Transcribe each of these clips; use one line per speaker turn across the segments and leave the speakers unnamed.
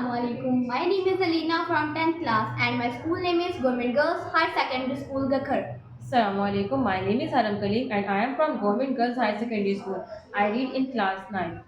Assalamualaikum. My name is Alina from 10th class and my school name is Government Girls Higher Secondary School Gakhar.
Assalamu alaikum. My name is Haram Khalid and I am from Government Girls High Secondary School. I read in class 9.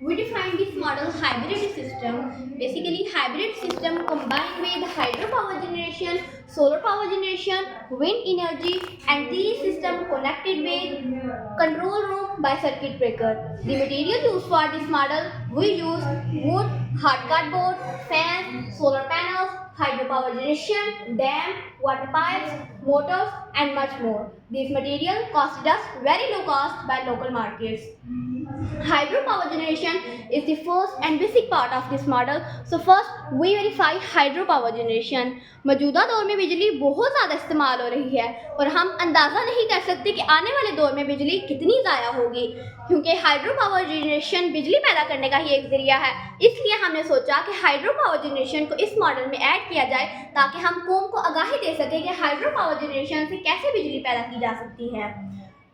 We define this model hybrid system. Basically, hybrid system combined with hydropower generation, solar power generation, wind energy, and these system connected with control room by circuit breaker. The material used for this model, we use wood, hard cardboard, fans, solar panels, hydropower generation, dam, water pipes, motors, and much more. These material costed us very low cost by local markets. Hydropower generation is the first and basic part of this model. So first we verify hydropower generation. मौजूदा दौर में बिजली बहुत ज़्यादा इस्तेमाल हो रही है और हम अंदाज़ा नहीं कर सकते कि आने वाले दौर में बिजली कितनी ज़ाया होगी, क्योंकि हाइड्रोपावर जनरेशन बिजली पैदा करने का ही एक ज़रिया है। इसलिए हमने सोचा कि हाइड्रोपावर जनरेशन को इस मॉडल में ऐड किया जाए ताकि हम कौम को आगाही दे सकें कि हाइड्रोपावर जनरेशन से कैसे बिजली पैदा की जा सकती है।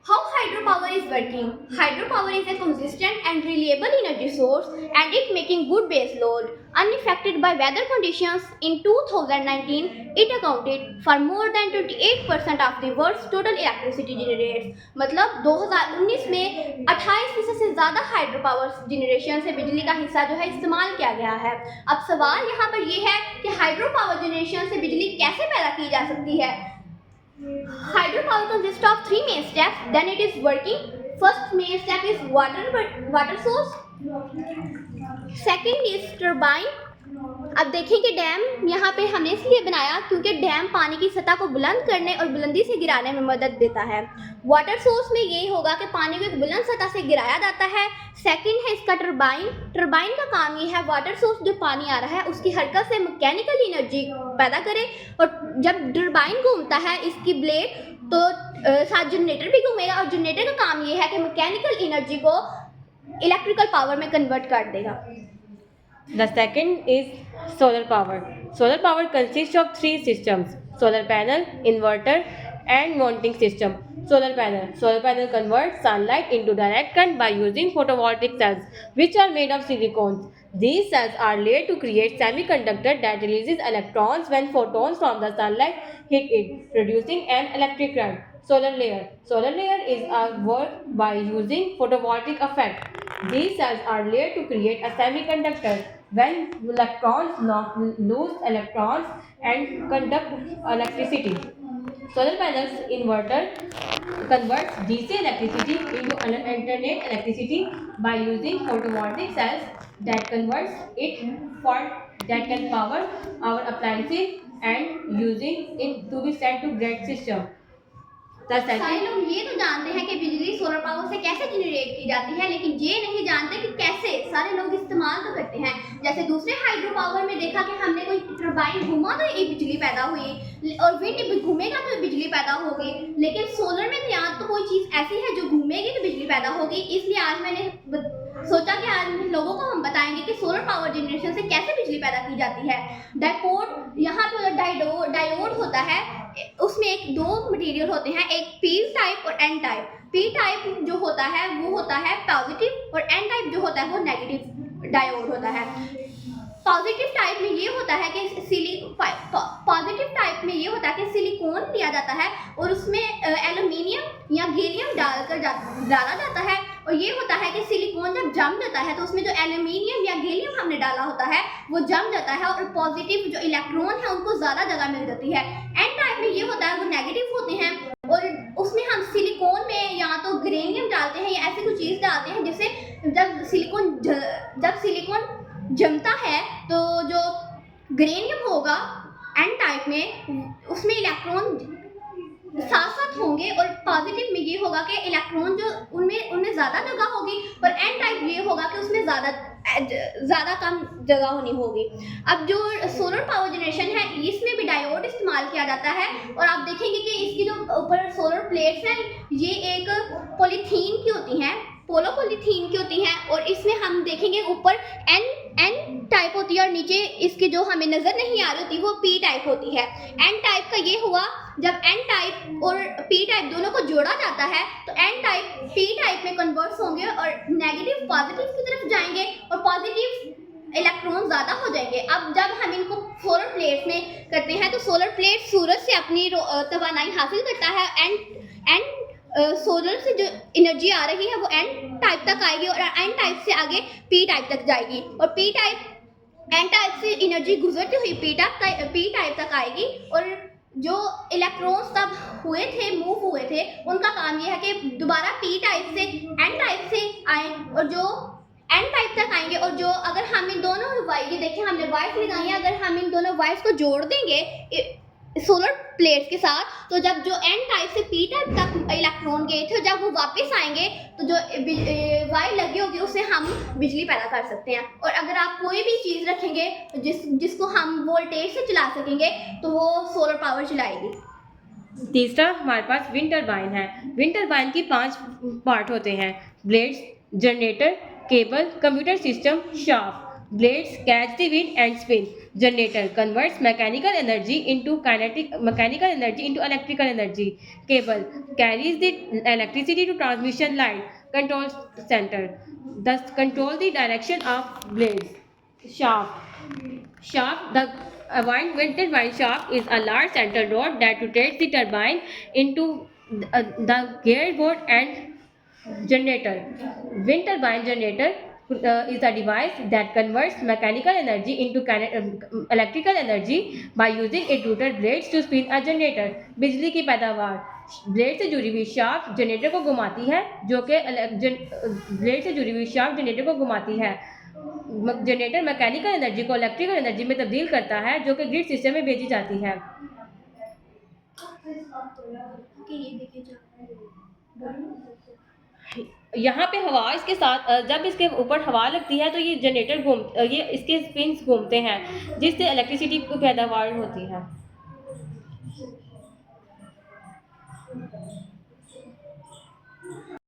How hydropower is working? Hydropower is a consistent and reliable energy source and it making good base load. Unaffected by weather conditions, in 2019, it accounted for more than 28% of the world's total electricity generated. मतलब 2019 में 28% से ज़्यादा hydropower generation से बिजली का हिस्सा जो है इस्तेमाल किया गया है। अब सवाल यहाँ पर ये है कि हाइड्रोपावर जनरेशन से बिजली कैसे पैदा की जा सकती है। Hydropower consists of three main steps. Then it is working. First main step is water source. Second is turbine. अब देखें कि डैम यहाँ पे हमने इसलिए बनाया क्योंकि डैम पानी की सतह को बुलंद करने और बुलंदी से गिराने में मदद देता है। वाटर सोर्स में ये होगा कि पानी को एक बुलंद सतह से गिराया जाता है। सेकंड है इसका टरबाइन। टरबाइन का काम ये है वाटर सोर्स जो पानी आ रहा है उसकी हरकत से मैकेनिकल एनर्जी पैदा करे, और जब टरबाइन घूमता है इसकी ब्लेड तो साथ जनरेटर भी घूमेगा और जनरेटर का काम ये है कि मैकेनिकल एनर्जी को इलेक्ट्रिकल पावर में कन्वर्ट कर देगा।
The second is solar power. Solar power consists of three systems: solar panel, inverter, and mounting system. Solar panel converts sunlight into direct current by using photovoltaic cells, which are made of silicones. These cells are laid to create semiconductor that releases electrons when photons from the sunlight hit it, producing an electric current. Solar layer is worked by using photovoltaic effect. These cells are laid to create a semiconductor when electrons knock loose electrons and conduct electricity. Solar panels inverter converts DC electricity into alternate electricity by using photovoltaic cells that converts it for that can power our appliances and using it to be sent to grid system.
सारे लोग ये तो जानते हैं कि बिजली solar power से कैसे जनरेट की जाती है, लेकिन ये नहीं जानते कि कैसे। सारे लोग इस्तेमाल तो करते हैं, जैसे दूसरे हाइड्रो पावर में देखा कि हमने कोई टरबाइन घुमा तो ये बिजली पैदा हुई और विंड घूमेगा तो बिजली पैदा होगी, लेकिन सोलर में या तो कोई चीज़ ऐसी है जो घूमेगी तो बिजली पैदा होगी। इसलिए आज मैंने सोचा कि आज लोगों को हम बताएंगे कि सोलर पावर जनरेशन से कैसे बिजली पैदा की जाती है। डायोड, यहाँ पे डायोड होता है, उसमें एक दो मटेरियल होते हैं, एक पी टाइप और एन टाइप। पी टाइप जो होता है वो होता है पॉजिटिव और एन टाइप जो होता है वो नेगेटिव डायोड होता है। पॉजिटिव टाइप में ये होता है कि सिलिकॉन लिया जाता है और उसमें एल्यूमिनियम या गैलियम डाला जाता है, और ये होता है कि सिलिकॉन जब जम जाता है तो उसमें जो एल्यूमिनियम या गैलियम हमने डाला होता है वो जम जाता है और पॉजिटिव जो इलेक्ट्रॉन है उनको ज़्यादा जगह मिल जाती है। एन टाइप में ये होता है वो नेगेटिव होते हैं और उसमें हम सिलिकॉन में या तो ग्रेनियम डालते हैं या ऐसी कोई चीज़ डालते हैं जिससे जब सिलिकॉन जमता है तो जो ग्रेनियम होगा एन टाइप में उसमें इलेक्ट्रॉन साथ साथ होंगे, और पॉजिटिव में ये होगा कि इलेक्ट्रॉन जो उनमें ज़्यादा जगह होगी, और एन टाइप ये होगा कि उसमें ज़्यादा कम जगह होनी होगी। अब जो सोलर पावर जनरेशन है इसमें भी डायोड इस्तेमाल किया जाता है, और आप देखेंगे कि इसकी जो ऊपर सोलर प्लेट्स हैं ये एक पॉलीथीन की होती हैं, पोलोपॉलीथीन की होती हैं, और इसमें हम देखेंगे ऊपर एन टाइप होती है और नीचे इसकी जो हमें नज़र नहीं आ रही होती वो पी टाइप होती है। एन टाइप का ये हुआ जब एन टाइप और पी टाइप दोनों को जोड़ा जाता है तो एन टाइप पी टाइप में कन्वर्ट्स होंगे और नेगेटिव पॉजिटिव की तरफ जाएंगे और पॉजिटिव इलेक्ट्रॉन ज़्यादा हो जाएंगे। अब जब हम इनको सोलर प्लेट्स में करते हैं तो सोलर प्लेट सूरज से अपनी तवानाई हासिल करता है एंड सोलर से जो एनर्जी आ रही है वो एन टाइप तक आएगी और एन टाइप से आगे पी टाइप तक जाएगी और पी टाइप एन टाइप से एनर्जी गुजरती हुई पी टाइप तक आएगी। और जो इलेक्ट्रॉन्स तब हुए थे, मूव हुए थे, उनका काम यह है कि दोबारा पी टाइप से एन टाइप से आए और जो एन टाइप तक आएंगे। और जो अगर हम इन दोनों वायर, ये देखिए हमने वायर्स लगाई हैं, अगर हम इन दोनों वायर्स को जोड़ देंगे सोलर प्लेट्स के साथ तो जब जो एन टाइप से पी टाइप तक इलेक्ट्रॉन गए थे जब वो वापस आएंगे तो जो वायर लगी होगी उससे हम बिजली पैदा कर सकते हैं। और अगर आप कोई भी चीज़ रखेंगे जिसको हम वोल्टेज से चला सकेंगे तो वो सोलर पावर चलाएगी।
तीसरा हमारे पास विंड टरबाइन है। विंड टरबाइन की 5 पार्ट होते हैं: blades, generator, cable, computer system, shaft. Blades catch the wind and spin. Generator converts mechanical energy into electrical energy. Cable carries the electricity to transmission line. Control center thus control the direction of blades. Shaft. The wind turbine shaft is a large central rod that rotates the turbine into the gearbox and generator. Wind turbine generator is a device that converts mechanical energy into electrical energy by using its rotor blades to spin a generator. बिजली की पैदावार, blade से जुड़ी हुई shaft generator को घुमाती है generator mechanical energy को इलेक्ट्रिकल एनर्जी में तब्दील करता है जो कि ग्रिड सिस्टम में भेजी जाती है। यहाँ पे हवा इसके साथ, जब इसके ऊपर हवा लगती है तो ये जनरेटर ये इसके स्पिन्स घूमते हैं जिससे इलेक्ट्रिसिटी की पैदावार होती है।